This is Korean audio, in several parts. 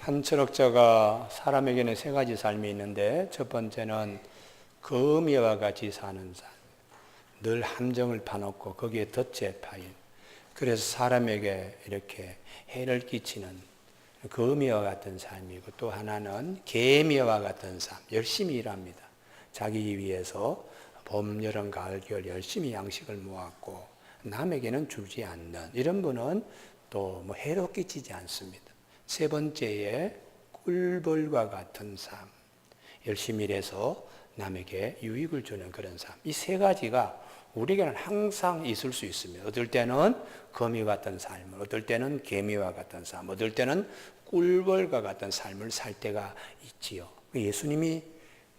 한 철학자가 사람에게는 세 가지 삶이 있는데 첫 번째는 거미와 같이 사는 삶. 늘 함정을 파놓고 거기에 덫에 파인. 그래서 사람에게 이렇게 해를 끼치는 거미와 같은 삶이고, 또 하나는 개미와 같은 삶. 열심히 일합니다. 자기 위해서 봄, 여름, 가을, 겨울 열심히 양식을 모았고 남에게는 주지 않는 이런 분은 또 뭐 해로 끼치지 않습니다. 세 번째에 꿀벌과 같은 삶. 열심히 일해서 남에게 유익을 주는 그런 삶. 이 세 가지가 우리에게는 항상 있을 수 있습니다. 어떨 때는 거미 같은 삶을, 어떨 때는 개미와 같은 삶, 어떨 때는 꿀벌과 같은 삶을 살 때가 있지요. 예수님이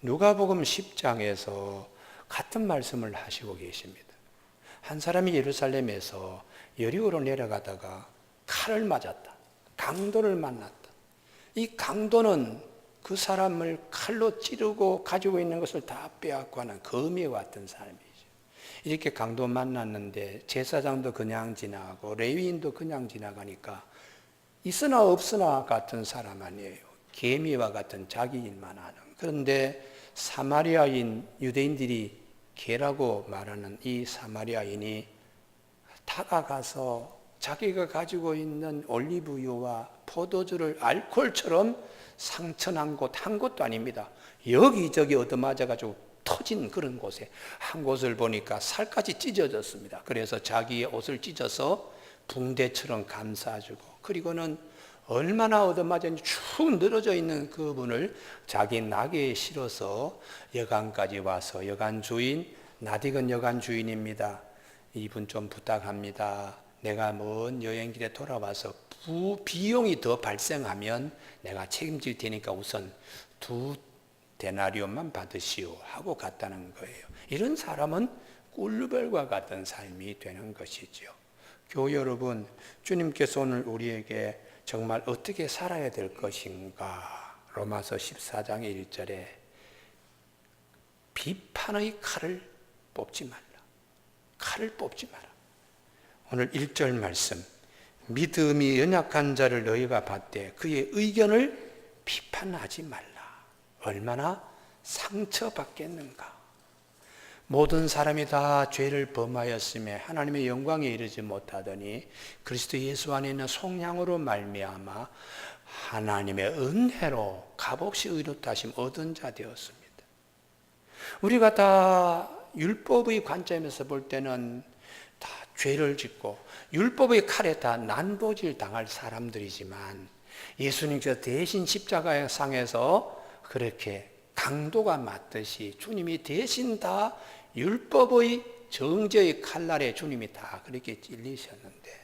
누가복음 10장에서 같은 말씀을 하시고 계십니다. 한 사람이 예루살렘에서 여리고로 내려가다가 칼을 맞았다. 강도를 만났다. 이 강도는 그 사람을 칼로 찌르고 가지고 있는 것을 다 빼앗고 하는 거미와 같은 삶이죠. 이렇게 강도 만났는데 제사장도 그냥 지나가고 레위인도 그냥 지나가니까 있으나 없으나 같은 사람 아니에요. 개미와 같은 자기 일만 하는. 그런데 사마리아인, 유대인들이 개라고 말하는 이 사마리아인이 다가가서 자기가 가지고 있는 올리브유와 포도주를 알코올처럼 상처난 곳 한 곳도 아닙니다. 여기저기 얻어맞아가지고 터진 그런 곳에 한 곳을 보니까 살까지 찢어졌습니다. 그래서 자기의 옷을 찢어서 붕대처럼 감싸주고, 그리고는 얼마나 얻어맞았는지 축 늘어져 있는 그분을 자기 나귀에 실어서 여관까지 와서, 여관 주인, 낯익은 여관 주인입니다. 이분 좀 부탁합니다. 내가 먼 여행길에 돌아와서 비용이 더 발생하면 내가 책임질 테니까 우선 2데나리온만 받으시오 하고 갔다는 거예요. 이런 사람은 꿀벌과 같은 삶이 되는 것이죠. 교회 여러분, 주님께서 오늘 우리에게 정말 어떻게 살아야 될 것인가? 로마서 14장 1절에 비판의 칼을 뽑지 말라. 칼을 뽑지 마라. 오늘 1절 말씀, 믿음이 연약한 자를 너희가 받되 그의 의견을 비판하지 말라. 얼마나 상처받겠는가. 모든 사람이 다 죄를 범하였음에 하나님의 영광에 이르지 못하더니 그리스도 예수 안에 있는 속량으로 말미암아 하나님의 은혜로 값없이 의롭다 하심 얻은 자 되었습니다. 우리가 다 율법의 관점에서 볼 때는 다 죄를 짓고 율법의 칼에 다 난도질 당할 사람들이지만, 예수님께서 대신 십자가의 상에서 그렇게 강도가 맞듯이 주님이 대신 다 율법의 정죄의 칼날에 주님이 다 그렇게 찔리셨는데,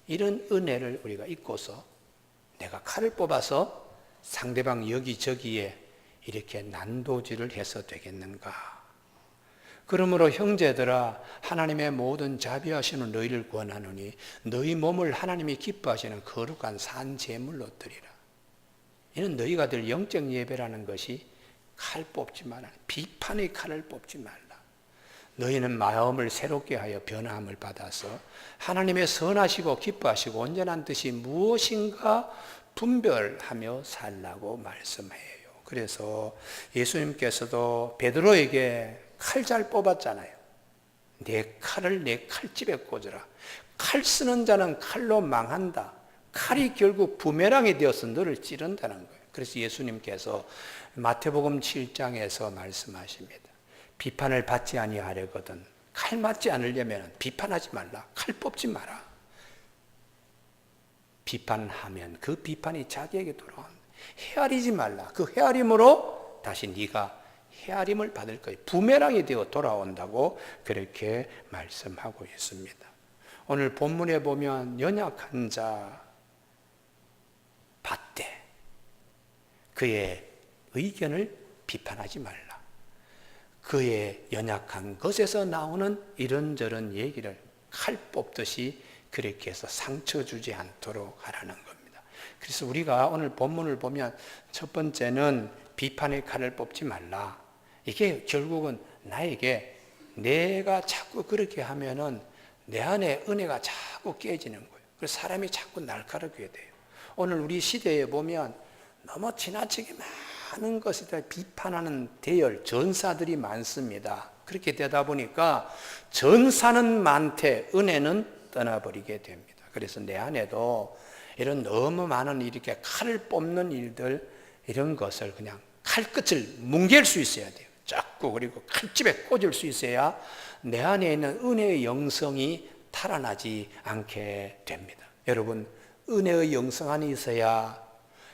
이런 은혜를 우리가 잊고서 내가 칼을 뽑아서 상대방 여기저기에 이렇게 난도질을 해서 되겠는가? 그러므로 형제들아, 하나님의 모든 자비하시는 너희를 권하노니 너희 몸을 하나님이 기뻐하시는 거룩한 산 제물로 드리라. 이는 너희가 들 영적 예배라는 것이 칼 뽑지 마라. 비판의 칼을 뽑지 말라. 너희는 마음을 새롭게 하여 변화함을 받아서 하나님의 선하시고 기뻐하시고 온전한 뜻이 무엇인가 분별하며 살라고 말씀해요. 그래서 예수님께서도 베드로에게 칼 잘 뽑았잖아요. 내 칼을 내 칼집에 꽂으라. 칼 쓰는 자는 칼로 망한다. 칼이 결국 부메랑이 되어서 너를 찌른다는 거예요. 그래서 예수님께서 마태복음 7장에서 말씀하십니다. 비판을 받지 아니하려거든 칼 맞지 않으려면 비판하지 말라. 칼 뽑지 마라. 비판하면 그 비판이 자기에게 돌아온다. 헤아리지 말라. 그 헤아림으로 다시 네가 헤아림을 받을 거예요. 부메랑이 되어 돌아온다고 그렇게 말씀하고 있습니다. 오늘 본문에 보면 연약한 자 받되 그의 의견을 비판하지 말라. 그의 연약한 것에서 나오는 이런저런 얘기를 칼 뽑듯이 그렇게 해서 상처 주지 않도록 하라는 겁니다. 그래서 우리가 오늘 본문을 보면 첫 번째는 비판의 칼을 뽑지 말라. 이게 결국은 나에게 내가 자꾸 그렇게 하면은 내 안에 은혜가 자꾸 깨지는 거예요. 그래서 사람이 자꾸 날카롭게 돼요. 오늘 우리 시대에 보면 너무 지나치게 많은 것에 대해 비판하는 대열, 전사들이 많습니다. 그렇게 되다 보니까 전사는 많되 은혜는 떠나버리게 됩니다. 그래서 내 안에도 이런 너무 많은 이렇게 칼을 뽑는 일들, 이런 것을 그냥 칼끝을 뭉갤 수 있어야 돼요. 자꾸. 그리고 칼집에 꽂을 수 있어야 내 안에 있는 은혜의 영성이 탈환하지 않게 됩니다. 여러분, 은혜의 영성 안에 있어야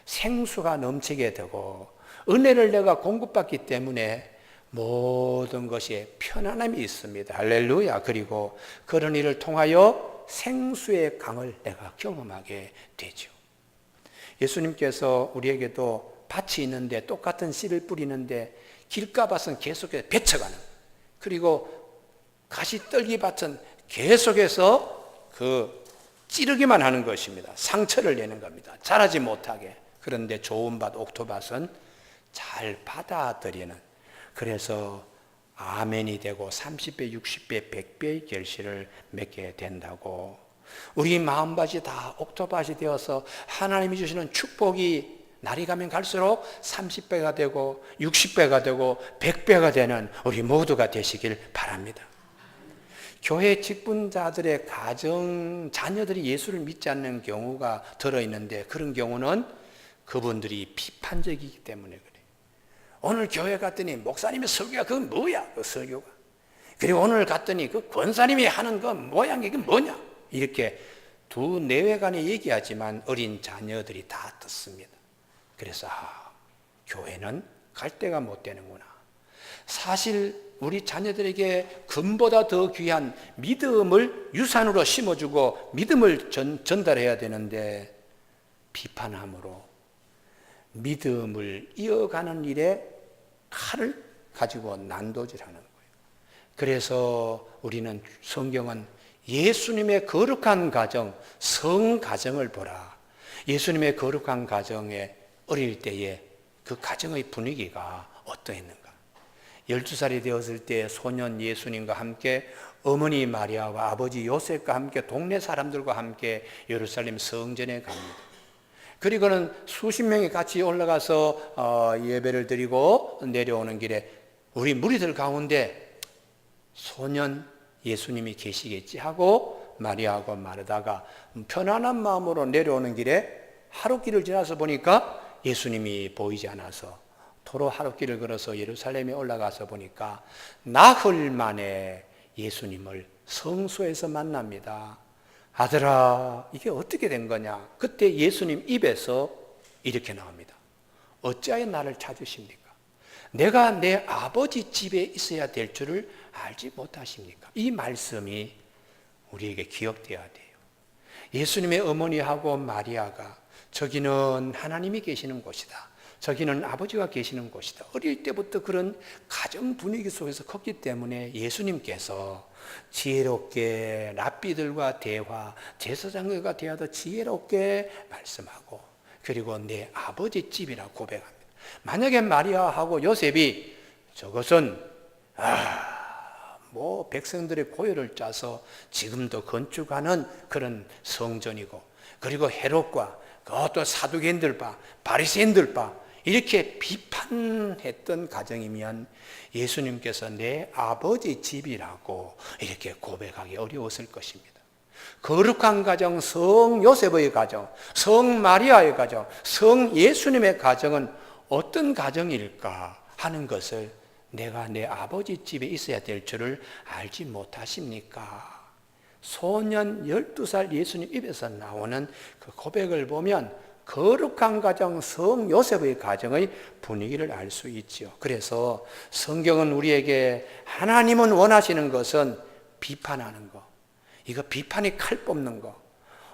생수가 넘치게 되고, 은혜를 내가 공급받기 때문에 모든 것이 편안함이 있습니다. 할렐루야. 그리고 그런 일을 통하여 생수의 강을 내가 경험하게 되죠. 예수님께서 우리에게도 밭이 있는데 똑같은 씨를 뿌리는데 길가밭은 계속해서 배쳐가는, 그리고 가시떨기밭은 계속해서 찌르기만 하는 것입니다. 상처를 내는 겁니다. 자라지 못하게. 그런데 좋은 밭, 옥토밭은 잘 받아들이는, 그래서 아멘이 되고 30배, 60배, 100배의 결실을 맺게 된다고. 우리 마음밭이 다 옥토밭이 되어서 하나님이 주시는 축복이 날이 가면 갈수록 30배가 되고 60배가 되고 100배가 되는 우리 모두가 되시길 바랍니다. 교회 직분자들의 가정, 자녀들이 예수를 믿지 않는 경우가 들어있는데, 그런 경우는 그분들이 비판적이기 때문에 그래요. 오늘 교회 갔더니 목사님의 설교가 그건 뭐야? 그 설교가. 그리고 오늘 갔더니 그 권사님이 하는 그 모양이 그 뭐냐? 이렇게 두 내외간에 얘기하지만 어린 자녀들이 다 듣습니다. 그래서 교회는 갈 데가 못 되는구나. 사실 우리 자녀들에게 금보다 더 귀한 믿음을 유산으로 심어주고 믿음을 전달해야 되는데, 비판함으로 믿음을 이어가는 일에 칼을 가지고 난도질하는 거예요. 그래서 우리는, 성경은 예수님의 거룩한 가정, 성가정을 보라. 예수님의 거룩한 가정에 어릴 때에 그 가정의 분위기가 어떠했는가. 12살이 되었을 때 소년 예수님과 함께 어머니 마리아와 아버지 요셉과 함께 동네 사람들과 함께 예루살렘 성전에 갑니다. 그리고는 수십 명이 같이 올라가서 예배를 드리고 내려오는 길에 우리 무리들 가운데 소년 예수님이 계시겠지 하고 마리아하고 마르다가 편안한 마음으로 내려오는 길에 하룻길을 지나서 보니까 예수님이 보이지 않아서 도로 하룻길을 걸어서 예루살렘에 올라가서 보니까 나흘 만에 예수님을 성소에서 만납니다. 아들아, 이게 어떻게 된 거냐? 그때 예수님 입에서 이렇게 나옵니다. 어찌하여 나를 찾으십니까? 내가 내 아버지 집에 있어야 될 줄을 알지 못하십니까? 이 말씀이 우리에게 기억되어야 돼요. 예수님의 어머니하고 마리아가 저기는 하나님이 계시는 곳이다, 저기는 아버지가 계시는 곳이다, 어릴 때부터 그런 가정 분위기 속에서 컸기 때문에 예수님께서 지혜롭게 랍비들과 대화, 제사장들과 대화도 지혜롭게 말씀하고, 그리고 내 아버지 집이라 고백합니다. 만약에 마리아하고 요셉이 저것은 백성들의 고열을 짜서 지금도 건축하는 그런 성전이고, 그리고 헤롯과 그것도 사두개인들 봐, 바리새인들 봐, 이렇게 비판했던 가정이면 예수님께서 내 아버지 집이라고 이렇게 고백하기 어려웠을 것입니다. 거룩한 가정, 성 요셉의 가정, 성 마리아의 가정, 성 예수님의 가정은 어떤 가정일까 하는 것을 내가 내 아버지 집에 있어야 될 줄을 알지 못하십니까? 소년 12살 예수님 입에서 나오는 그 고백을 보면 거룩한 가정, 성 요셉의 가정의 분위기를 알 수 있죠. 그래서 성경은 우리에게 하나님은 원하시는 것은 비판하는 거, 이거 비판이 칼 뽑는 거,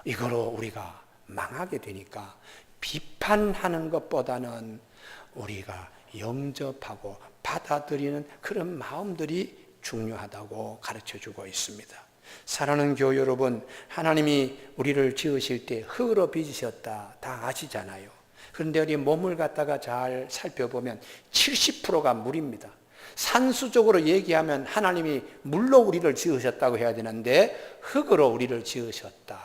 이거로 우리가 망하게 되니까 비판하는 것보다는 우리가 영접하고 받아들이는 그런 마음들이 중요하다고 가르쳐주고 있습니다. 사랑하는 교회 여러분, 하나님이 우리를 지으실 때 흙으로 빚으셨다 다 아시잖아요. 그런데 우리 몸을 갖다가 잘 살펴보면 70%가 물입니다. 산수적으로 얘기하면 하나님이 물로 우리를 지으셨다고 해야 되는데 흙으로 우리를 지으셨다.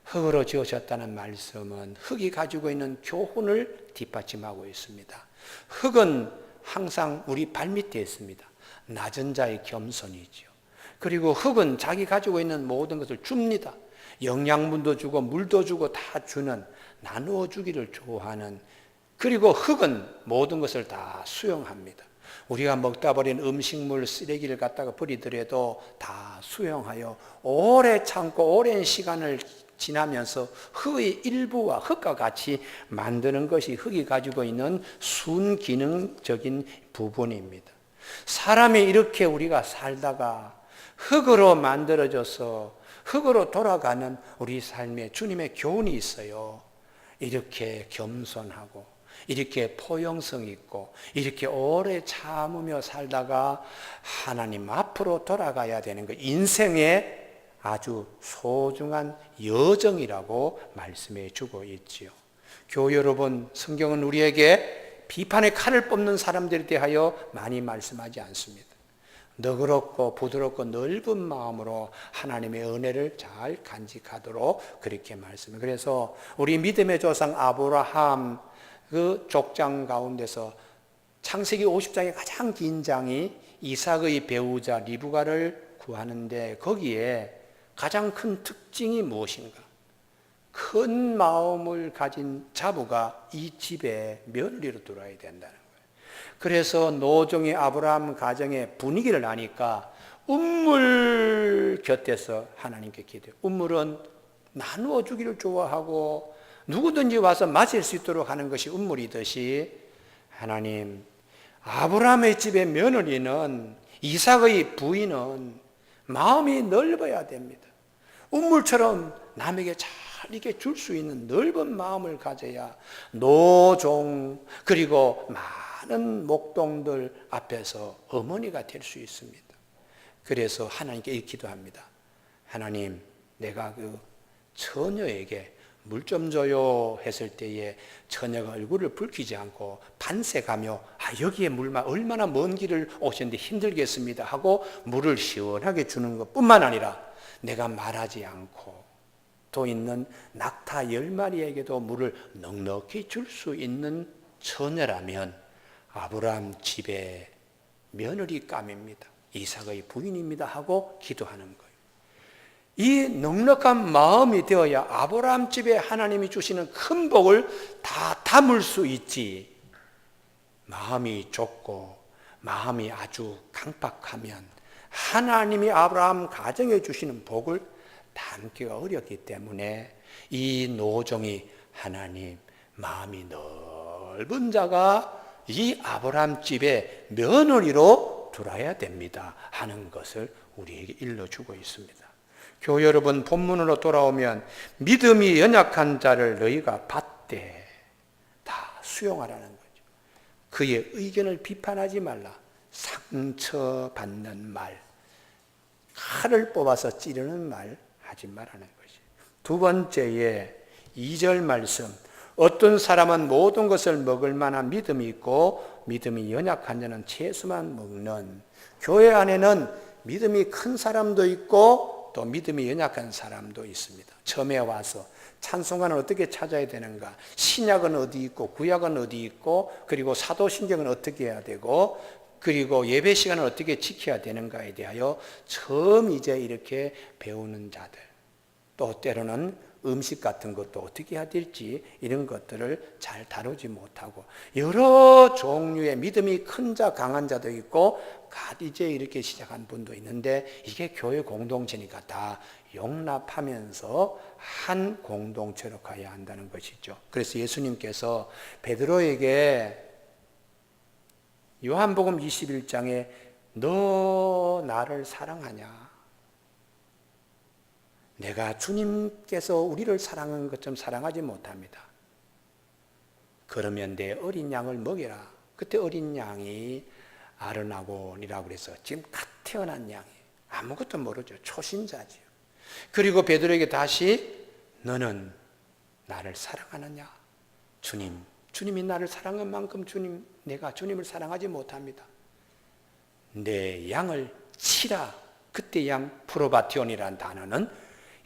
흙으로 지으셨다는 말씀은 흙이 가지고 있는 교훈을 뒷받침하고 있습니다. 흙은 항상 우리 발밑에 있습니다. 낮은 자의 겸손이죠. 그리고 흙은 자기 가지고 있는 모든 것을 줍니다. 영양분도 주고 물도 주고 다 주는, 나누어 주기를 좋아하는, 그리고 흙은 모든 것을 다 수용합니다. 우리가 먹다 버린 음식물 쓰레기를 갖다가 버리더라도 다 수용하여 오래 참고 오랜 시간을 지나면서 흙의 일부와 흙과 같이 만드는 것이 흙이 가지고 있는 순기능적인 부분입니다. 사람이 이렇게 우리가 살다가 흙으로 만들어져서 흙으로 돌아가는 우리 삶에 주님의 교훈이 있어요. 이렇게 겸손하고 이렇게 포용성 있고 이렇게 오래 참으며 살다가 하나님 앞으로 돌아가야 되는 것, 인생의 아주 소중한 여정이라고 말씀해 주고 있지요. 교회 여러분, 성경은 우리에게 비판의 칼을 뽑는 사람들에 대하여 많이 말씀하지 않습니다. 너그럽고 부드럽고 넓은 마음으로 하나님의 은혜를 잘 간직하도록 그렇게 말씀해요. 그래서 우리 믿음의 조상 아브라함 그 족장 가운데서 창세기 50장의 가장 긴 장이 이삭의 배우자 리브가를 구하는데, 거기에 가장 큰 특징이 무엇인가? 큰 마음을 가진 자부가 이 집에 며느리로 들어와야 된다는 거예요. 그래서 노종의 아브라함 가정의 분위기를 아니까 운물 곁에서 하나님께 기도해요. 운물은 나누어 주기를 좋아하고 누구든지 와서 맞을 수 있도록 하는 것이 운물이듯이, 하나님, 아브라함의 집의 며느리는, 이삭의 부인은 마음이 넓어야 됩니다. 운물처럼 남에게 잘 이렇게 줄 수 있는 넓은 마음을 가져야 노종 그리고 많은 목동들 앞에서 어머니가 될 수 있습니다. 그래서 하나님께 이렇게 기도합니다. 하나님, 내가 그 처녀에게 물 좀 줘요 했을 때에 처녀가 얼굴을 붉히지 않고 반색하며 여기에 물만 얼마나 먼 길을 오셨는데 힘들겠습니다 하고 물을 시원하게 주는 것뿐만 아니라 내가 말하지 않고 또 있는 낙타 10마리에게도 물을 넉넉히 줄 수 있는 처녀라면 아브라함 집의 며느리감입니다. 이삭의 부인입니다 하고 기도하는 거예요. 이 넉넉한 마음이 되어야 아브라함 집에 하나님이 주시는 큰 복을 다 담을 수 있지. 마음이 좁고 마음이 아주 강팍하면 하나님이 아브라함 가정에 주시는 복을 담기가 어렵기 때문에 이 노종이 하나님, 마음이 넓은 자가 이 아브라함 집에 며느리로 들어야 됩니다 하는 것을 우리에게 일러주고 있습니다. 교회 여러분, 본문으로 돌아오면 믿음이 연약한 자를 너희가 받되 다 수용하라는 거죠. 그의 의견을 비판하지 말라. 상처받는 말, 칼을 뽑아서 찌르는 말 하지 말라는 것이. 두 번째에 2절 말씀, 어떤 사람은 모든 것을 먹을 만한 믿음이 있고 믿음이 연약한 자는 채소만 먹는. 교회 안에는 믿음이 큰 사람도 있고 또 믿음이 연약한 사람도 있습니다. 처음에 와서 찬송가는 어떻게 찾아야 되는가, 신약은 어디 있고 구약은 어디 있고, 그리고 사도신경은 어떻게 해야 되고, 그리고 예배 시간을 어떻게 지켜야 되는가에 대하여 처음 이제 이렇게 배우는 자들, 또 때로는 음식 같은 것도 어떻게 해야 될지 이런 것들을 잘 다루지 못하고 여러 종류의 믿음이 큰 자, 강한 자도 있고 이제 이렇게 시작한 분도 있는데, 이게 교회 공동체니까 다 용납하면서 한 공동체로 가야 한다는 것이죠. 그래서 예수님께서 베드로에게 요한복음 21장에 너 나를 사랑하냐? 내가 주님께서 우리를 사랑한 것처럼 사랑하지 못합니다. 그러면 내 어린 양을 먹여라. 그때 어린 양이 아르나곤이라고 그래서 지금 갓 태어난 양이 아무것도 모르죠. 초신자지요. 그리고 베드로에게 다시 너는 나를 사랑하느냐? 주님이 나를 사랑한 만큼 내가 주님을 사랑하지 못합니다. 내 양을 치라. 그때 양 프로바티온이라는 단어는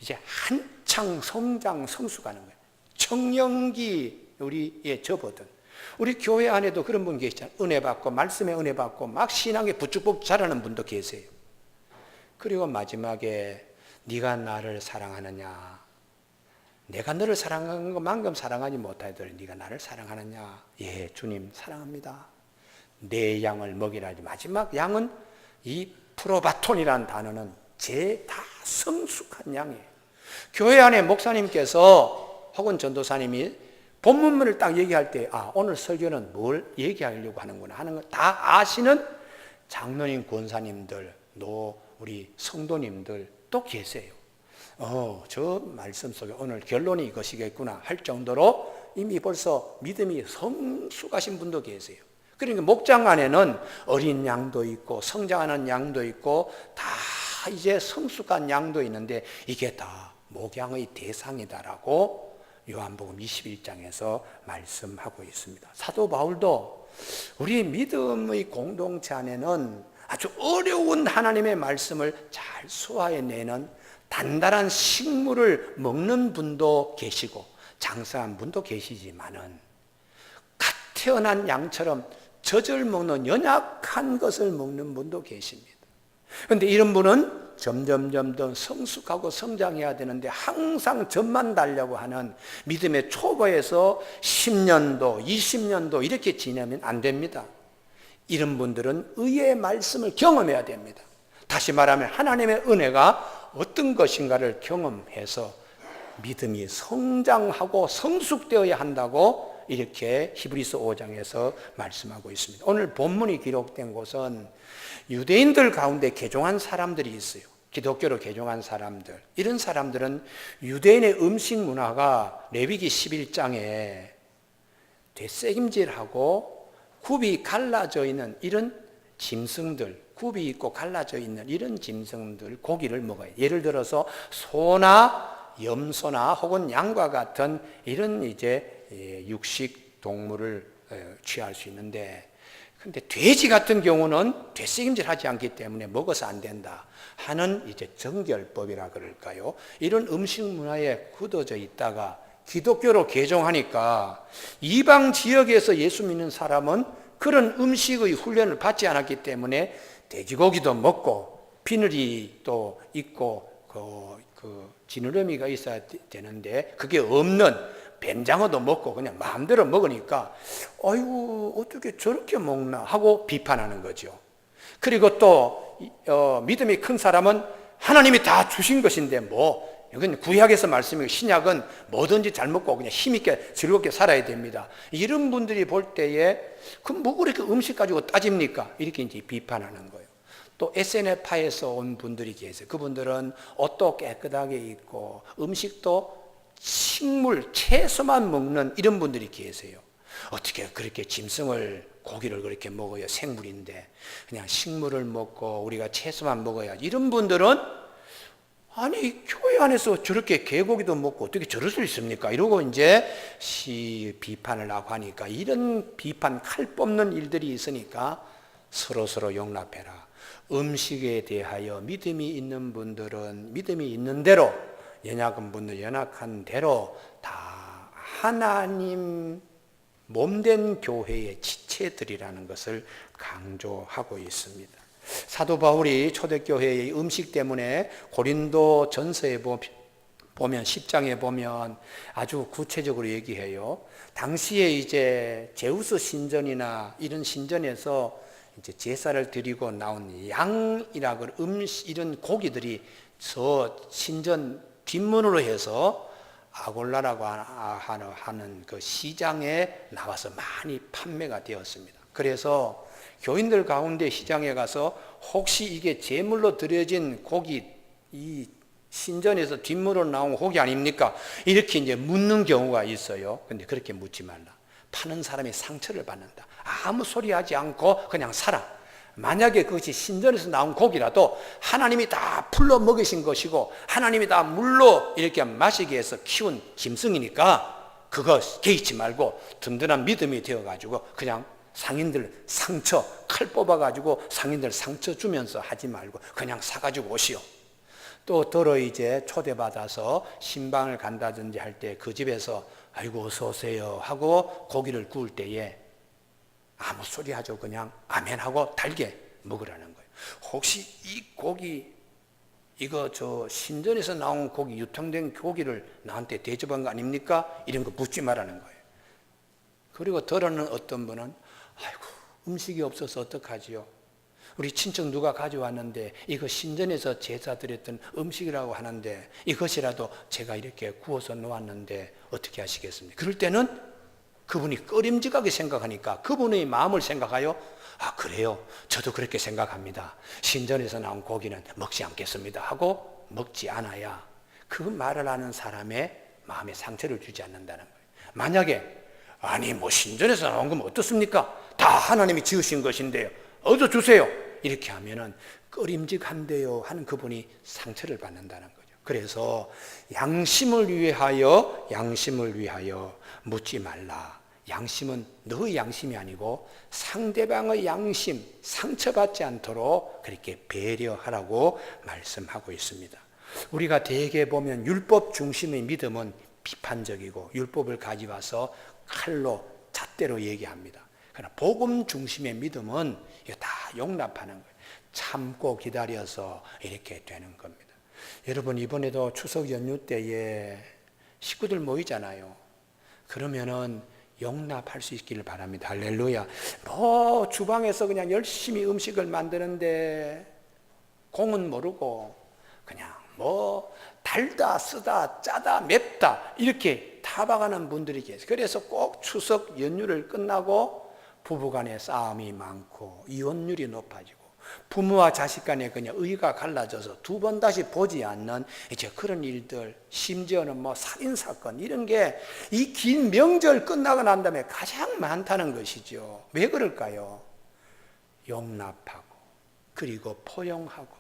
이제 한참 한창 성장, 성숙하는 거예요. 청년기 우리에 접어든. 우리 교회 안에도 그런 분 계시잖아요. 은혜 받고 말씀에 은혜 받고 막 신앙에 부쩍부쩍 자라는 분도 계세요. 그리고 마지막에 네가 나를 사랑하느냐, 내가 너를 사랑하는 것만큼 사랑하지 못하더라도 네가 나를 사랑하느냐. 예, 주님 사랑합니다. 내 양을 먹이라지. 마지막 양은 이 프로바톤이라는 단어는 다 성숙한 양이에요. 교회 안에 목사님께서 혹은 전도사님이 본문을 딱 얘기할 때 오늘 설교는 뭘 얘기하려고 하는구나 하는 걸 다 아시는 장로님, 권사님들, 우리 성도님들 또 계세요. 저 말씀 속에 오늘 결론이 이것이겠구나 할 정도로 이미 벌써 믿음이 성숙하신 분도 계세요. 그러니까 목장 안에는 어린 양도 있고 성장하는 양도 있고 다 이제 성숙한 양도 있는데 이게 다 목양의 대상이다라고 요한복음 21장에서 말씀하고 있습니다. 사도 바울도 우리 믿음의 공동체 안에는 아주 어려운 하나님의 말씀을 잘 소화해내는 단단한 식물을 먹는 분도 계시고 장성한 분도 계시지만은 갓 태어난 양처럼 젖을 먹는 연약한 것을 먹는 분도 계십니다. 그런데 이런 분은 점점 성숙하고 성장해야 되는데 항상 젖만 달려고 하는 믿음의 초보에서 10년도, 20년도 이렇게 지내면 안 됩니다. 이런 분들은 의의 말씀을 경험해야 됩니다. 다시 말하면 하나님의 은혜가 어떤 것인가를 경험해서 믿음이 성장하고 성숙되어야 한다고 이렇게 히브리서 5장에서 말씀하고 있습니다. 오늘 본문이 기록된 곳은 유대인들 가운데 개종한 사람들이 있어요. 기독교로 개종한 사람들. 이런 사람들은 유대인의 음식 문화가 레위기 11장에 되새김질하고 굽이 갈라져 있는 이런 짐승들, 굽이 있고 갈라져 있는 이런 짐승들 고기를 먹어요. 예를 들어서 소나 염소나 혹은 양과 같은 이런 이제 육식 동물을 취할 수 있는데, 근데 돼지 같은 경우는 되새김질하지 않기 때문에 먹어서 안 된다 하는 이제 정결법이라 그럴까요? 이런 음식 문화에 굳어져 있다가 기독교로 개종하니까 이방 지역에서 예수 믿는 사람은 그런 음식의 훈련을 받지 않았기 때문에 돼지고기도 먹고 비늘이 또 있고 그 지느러미가 있어야 되는데 그게 없는 뱀장어도 먹고 그냥 마음대로 먹으니까 아이고 어떻게 저렇게 먹나 하고 비판하는 거죠. 그리고 또 믿음이 큰 사람은 하나님이 다 주신 것인데 이건 구약에서 말씀이고 신약은 뭐든지 잘 먹고 그냥 힘있게 즐겁게 살아야 됩니다. 이런 분들이 볼 때에 뭐 그렇게 음식 가지고 따집니까? 이렇게 이제 비판하는 거예요. 또 SNF파에서 온 분들이 계세요. 그분들은 옷도 깨끗하게 입고 음식도 식물, 채소만 먹는 이런 분들이 계세요. 어떻게 그렇게 짐승을, 고기를 그렇게 먹어요? 생물인데 그냥 식물을 먹고 우리가 채소만 먹어야지. 이런 분들은 아니 교회 안에서 저렇게 개고기도 먹고 어떻게 저럴 수 있습니까? 이러고 이제 비판을 하고 하니까 이런 비판, 칼 뽑는 일들이 있으니까 서로 용납해라. 음식에 대하여 믿음이 있는 분들은 믿음이 있는 대로, 연약한 분들 연약한 대로 다 하나님 몸된 교회의 지체들이라는 것을 강조하고 있습니다. 사도 바울이 초대교회의 음식 때문에 고린도 전서에 보면 10장에 보면 아주 구체적으로 얘기해요. 당시에 이제 제우스 신전이나 이런 신전에서 이제 제사를 드리고 나온 양이라고 이런 고기들이 저 신전 뒷문으로 해서 아골라라고 하는 그 시장에 나와서 많이 판매가 되었습니다. 그래서 교인들 가운데 시장에 가서 혹시 이게 제물로 드려진 고기, 이 신전에서 뒷문으로 나온 고기 아닙니까? 이렇게 이제 묻는 경우가 있어요. 근데 그렇게 묻지 말라. 파는 사람이 상처를 받는다. 아무 소리 하지 않고 그냥 살아. 만약에 그것이 신전에서 나온 고기라도 하나님이 다 풀로 먹이신 것이고 하나님이 다 물로 이렇게 마시게 해서 키운 짐승이니까 그거 개의치 말고 든든한 믿음이 되어가지고 그냥 상인들 상처, 칼 뽑아가지고 상인들 상처 주면서 하지 말고 그냥 사가지고 오시오. 또 더러 이제 초대받아서 신방을 간다든지 할 때 그 집에서 아이고 어서 오세요 하고 고기를 구울 때에 아무 소리 하죠. 그냥 아멘 하고 달게 먹으라는 거예요. 혹시 이 고기 이거 저 신전에서 나온 고기 유통된 고기를 나한테 대접한 거 아닙니까? 이런 거 묻지 말라는 거예요. 그리고 더러는 어떤 분은 아이고 음식이 없어서 어떡하지요? 우리 친척 누가 가져왔는데 이거 신전에서 제사 드렸던 음식이라고 하는데 이것이라도 제가 이렇게 구워서 놓았는데 어떻게 하시겠습니까? 그럴 때는 그분이 꺼림직하게 생각하니까 그분의 마음을 생각하여 아 그래요? 저도 그렇게 생각합니다. 신전에서 나온 고기는 먹지 않겠습니다 하고 먹지 않아야 그 말을 하는 사람의 마음에 상처를 주지 않는다는 거예요. 만약에 아니 뭐 신전에서 나온 거면 어떻습니까? 다 하나님이 지으신 것인데요. 얻어 주세요. 이렇게 하면은 꺼림직한데요 하는 그분이 상처를 받는다는 거죠. 그래서 양심을 위하여 묻지 말라. 양심은 너의 양심이 아니고 상대방의 양심, 상처받지 않도록 그렇게 배려하라고 말씀하고 있습니다. 우리가 대개 보면 율법 중심의 믿음은 비판적이고 율법을 가져와서 칼로 잣대로 얘기합니다. 그러나 복음 중심의 믿음은 이거 다 용납하는 거예요. 참고 기다려서 이렇게 되는 겁니다. 여러분 이번에도 추석 연휴 때에 식구들 모이잖아요. 그러면은 용납할 수 있기를 바랍니다. 할렐루야. 뭐 주방에서 그냥 열심히 음식을 만드는데 공은 모르고 그냥 뭐 달다 쓰다 짜다 맵다 이렇게 타박하는 분들이 계세요. 그래서 꼭 추석 연휴를 끝나고 부부간에 싸움이 많고 이혼율이 높아지고 부모와 자식 간에 그냥 의가 갈라져서 두 번 다시 보지 않는 이제 그런 일들, 심지어는 뭐 살인사건 이런 게 이 긴 명절 끝나고 난 다음에 가장 많다는 것이죠. 왜 그럴까요? 용납하고 그리고 포용하고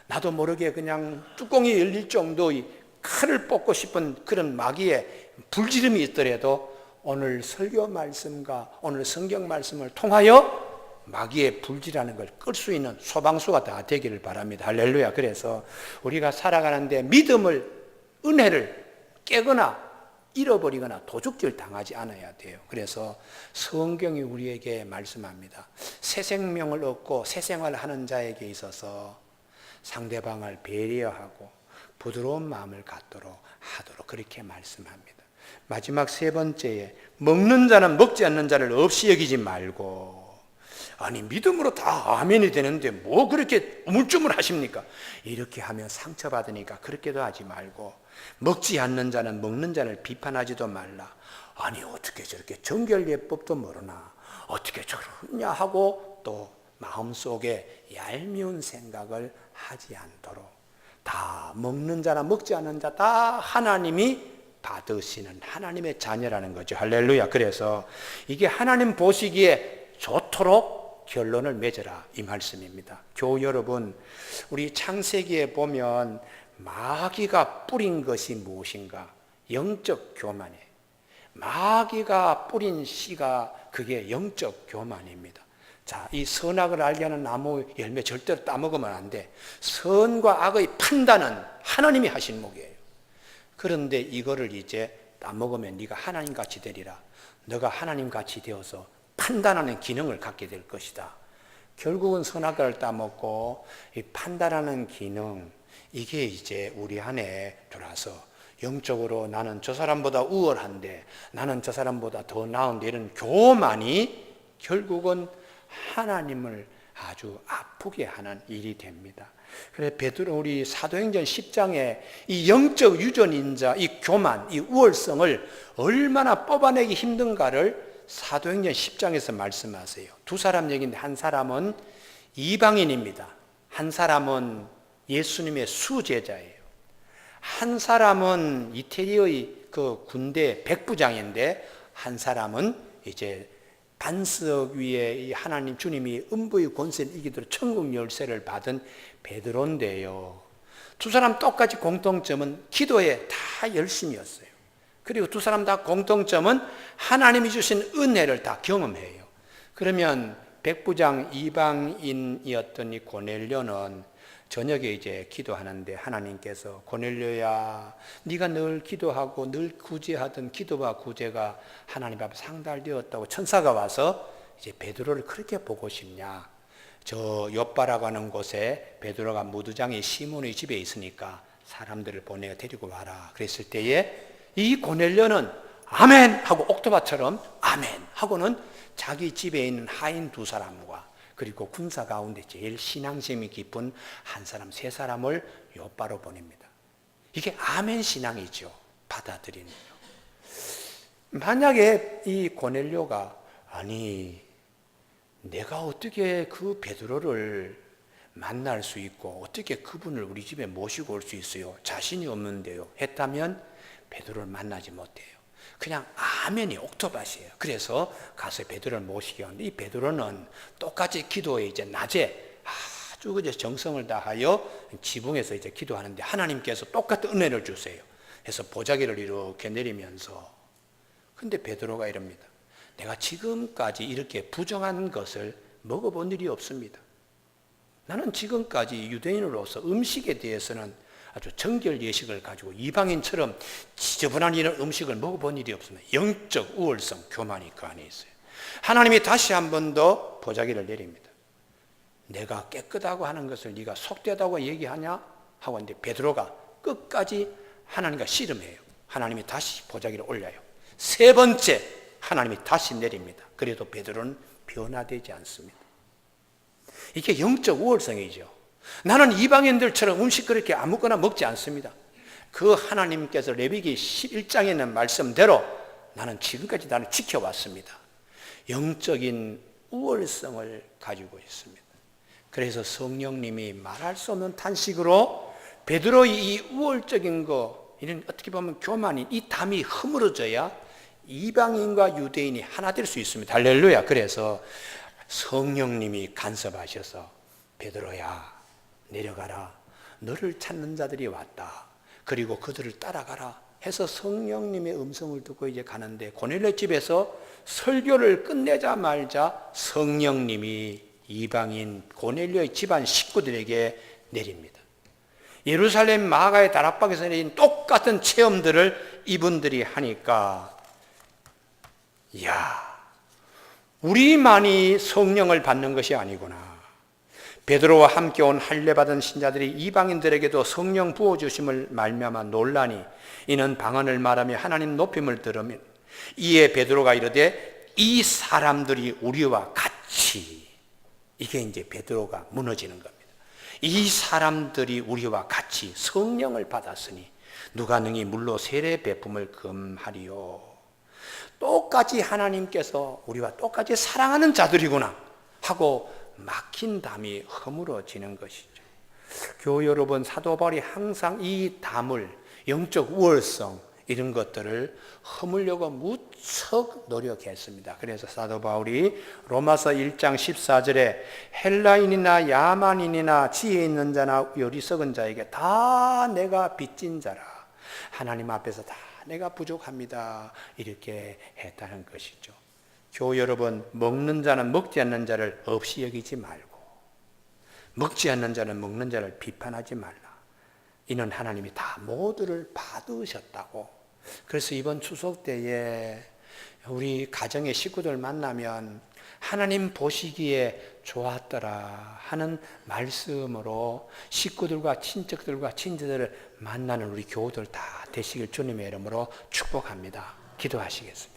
나도 모르게 그냥 뚜껑이 열릴 정도의 칼을 뽑고 싶은 그런 마귀의 불지름이 있더라도 오늘 설교 말씀과 오늘 성경 말씀을 통하여 마귀의 불질하는 걸 끌 수 있는 소방수가 다 되기를 바랍니다. 할렐루야. 그래서 우리가 살아가는데 믿음을, 은혜를 깨거나 잃어버리거나 도둑질 당하지 않아야 돼요. 그래서 성경이 우리에게 말씀합니다. 새 생명을 얻고 새 생활을 하는 자에게 있어서 상대방을 배려하고 부드러운 마음을 갖도록 하도록 그렇게 말씀합니다. 마지막 세 번째에 먹는 자는 먹지 않는 자를 없이 여기지 말고 아니 믿음으로 다 아멘이 되는데 뭐 그렇게 우물쭈물 하십니까? 이렇게 하면 상처받으니까 그렇게도 하지 말고 먹지 않는 자는 먹는 자를 비판하지도 말라. 아니 어떻게 저렇게 정결예법도 모르나 어떻게 저러냐 하고 또 마음속에 얄미운 생각을 하지 않도록 다 먹는 자나 먹지 않는 자 다 하나님이 받으시는 하나님의 자녀라는 거죠. 할렐루야. 그래서 이게 하나님 보시기에 좋도록 결론을 맺어라 이 말씀입니다. 교우 여러분, 우리 창세기에 보면 마귀가 뿌린 것이 무엇인가? 영적 교만이에요. 마귀가 뿌린 씨가 그게 영적 교만입니다. 자, 이 선악을 알게 하는 나무 열매 절대로 따먹으면 안 돼. 선과 악의 판단은 하나님이 하신 목이에요. 그런데 이거를 이제 따먹으면 네가 하나님같이 되리라. 너가 하나님같이 되어서 판단하는 기능을 갖게 될 것이다. 결국은 선악과를 따먹고 이 판단하는 기능, 이게 이제 우리 안에 들어와서 영적으로 나는 저 사람보다 우월한데 나는 저 사람보다 더 나은데 이런 교만이 결국은 하나님을 아주 아프게 하는 일이 됩니다. 그래 베드로 우리 사도행전 10장에 이 영적 유전인자, 이 교만, 이 우월성을 얼마나 뽑아내기 힘든가를 사도행전 10장에서 말씀하세요. 두 사람 얘기인데 한 사람은 이방인입니다. 한 사람은 예수님의 수제자예요. 한 사람은 이태리의 그 군대 백부장인데 한 사람은 이제 반석 위에 하나님 주님이 음부의 권세를 이기도록 천국 열쇠를 받은 베드로인데요. 두 사람 똑같이 공통점은 기도에 다 열심이었어요. 그리고 두 사람 다 공통점은 하나님이 주신 은혜를 다 경험해요. 그러면 백부장 이방인이었던 이 고넬료는 저녁에 이제 기도하는데 하나님께서 고넬료야, 네가 늘 기도하고 늘 구제하던 기도와 구제가 하나님 앞에 상달되었다고 천사가 와서 이제 베드로를 그렇게 보고 싶냐? 저 욥바라고 하는 곳에 베드로가 무두장이 시몬의 집에 있으니까 사람들을 보내어 데리고 와라. 그랬을 때에 이 고넬료는 아멘 하고 옥토바처럼 아멘 하고는 자기 집에 있는 하인 두 사람과 그리고 군사 가운데 제일 신앙심이 깊은 한 사람, 세 사람을 욥바로 보냅니다. 이게 아멘 신앙이죠. 받아들이는. 만약에 이 고넬료가 아니 내가 어떻게 그 베드로를 만날 수 있고 어떻게 그분을 우리 집에 모시고 올 수 있어요? 자신이 없는데요. 했다면 베드로를 만나지 못해요. 그냥 아멘이 옥토밭이에요. 그래서 가서 베드로를 모시게 하는데 이 베드로는 똑같이 기도에 이제 낮에 아주 이제 정성을 다하여 지붕에서 이제 기도하는데 하나님께서 똑같은 은혜를 주세요. 그래서 보자기를 이렇게 내리면서 근데 베드로가 이럽니다. 내가 지금까지 이렇게 부정한 것을 먹어본 일이 없습니다. 나는 지금까지 유대인으로서 음식에 대해서는 아주 정결 예식을 가지고 이방인처럼 지저분한 이런 음식을 먹어본 일이 없습니다. 영적 우월성, 교만이 그 안에 있어요. 하나님이 다시 한 번 더 보자기를 내립니다. 내가 깨끗하고 하는 것을 네가 속되다고 얘기하냐? 하고 있는데 베드로가 끝까지 하나님과 씨름해요. 하나님이 다시 보자기를 올려요. 세 번째 하나님이 다시 내립니다. 그래도 베드로는 변화되지 않습니다. 이게 영적 우월성이죠. 나는 이방인들처럼 음식 그렇게 아무거나 먹지 않습니다. 그 하나님께서 레위기 11장에 있는 말씀대로 나는 지금까지 나는 지켜왔습니다. 영적인 우월성을 가지고 있습니다. 그래서 성령님이 말할 수 없는 탄식으로 베드로의 이 우월적인 거, 이런 어떻게 보면 교만인 이 담이 허물어져야 이방인과 유대인이 하나 될 수 있습니다. 할렐루야. 그래서 성령님이 간섭하셔서 베드로야 내려가라. 너를 찾는 자들이 왔다. 그리고 그들을 따라가라 해서 성령님의 음성을 듣고 이제 가는데 고넬료 집에서 설교를 끝내자 말자 성령님이 이방인 고넬료의 집안 식구들에게 내립니다. 예루살렘 마가의 다락방에서 내린 똑같은 체험들을 이분들이 하니까 이야, 우리만이 성령을 받는 것이 아니구나. 베드로와 함께 온 할례받은 신자들이 이방인들에게도 성령 부어주심을 말미암아 놀라니 이는 방언을 말하며 하나님 높임을 들으면 이에 베드로가 이르되 이 사람들이 우리와 같이, 이게 이제 베드로가 무너지는 겁니다. 이 사람들이 우리와 같이 성령을 받았으니 누가 능히 물로 세례 베품을 금하리요. 똑같이 하나님께서 우리와 똑같이 사랑하는 자들이구나 하고 막힌 담이 허물어지는 것이죠. 교회 여러분, 사도 바울이 항상 이 담을, 영적 우월성 이런 것들을 허물려고 무척 노력했습니다. 그래서 사도 바울이 로마서 1장 14절에 헬라인이나 야만인이나 지혜 있는 자나 어리석은 자에게 다 내가 빚진 자라, 하나님 앞에서 다 내가 부족합니다, 이렇게 했다는 것이죠. 교회 여러분, 먹는 자는 먹지 않는 자를 없이 여기지 말고 먹지 않는 자는 먹는 자를 비판하지 말라. 이는 하나님이 다 모두를 받으셨다고. 그래서 이번 추석 때에 우리 가정의 식구들 만나면 하나님 보시기에 좋았더라 하는 말씀으로 식구들과 친척들과 친지들을 만나는 우리 교우들 다 되시길 주님의 이름으로 축복합니다. 기도하시겠습니다.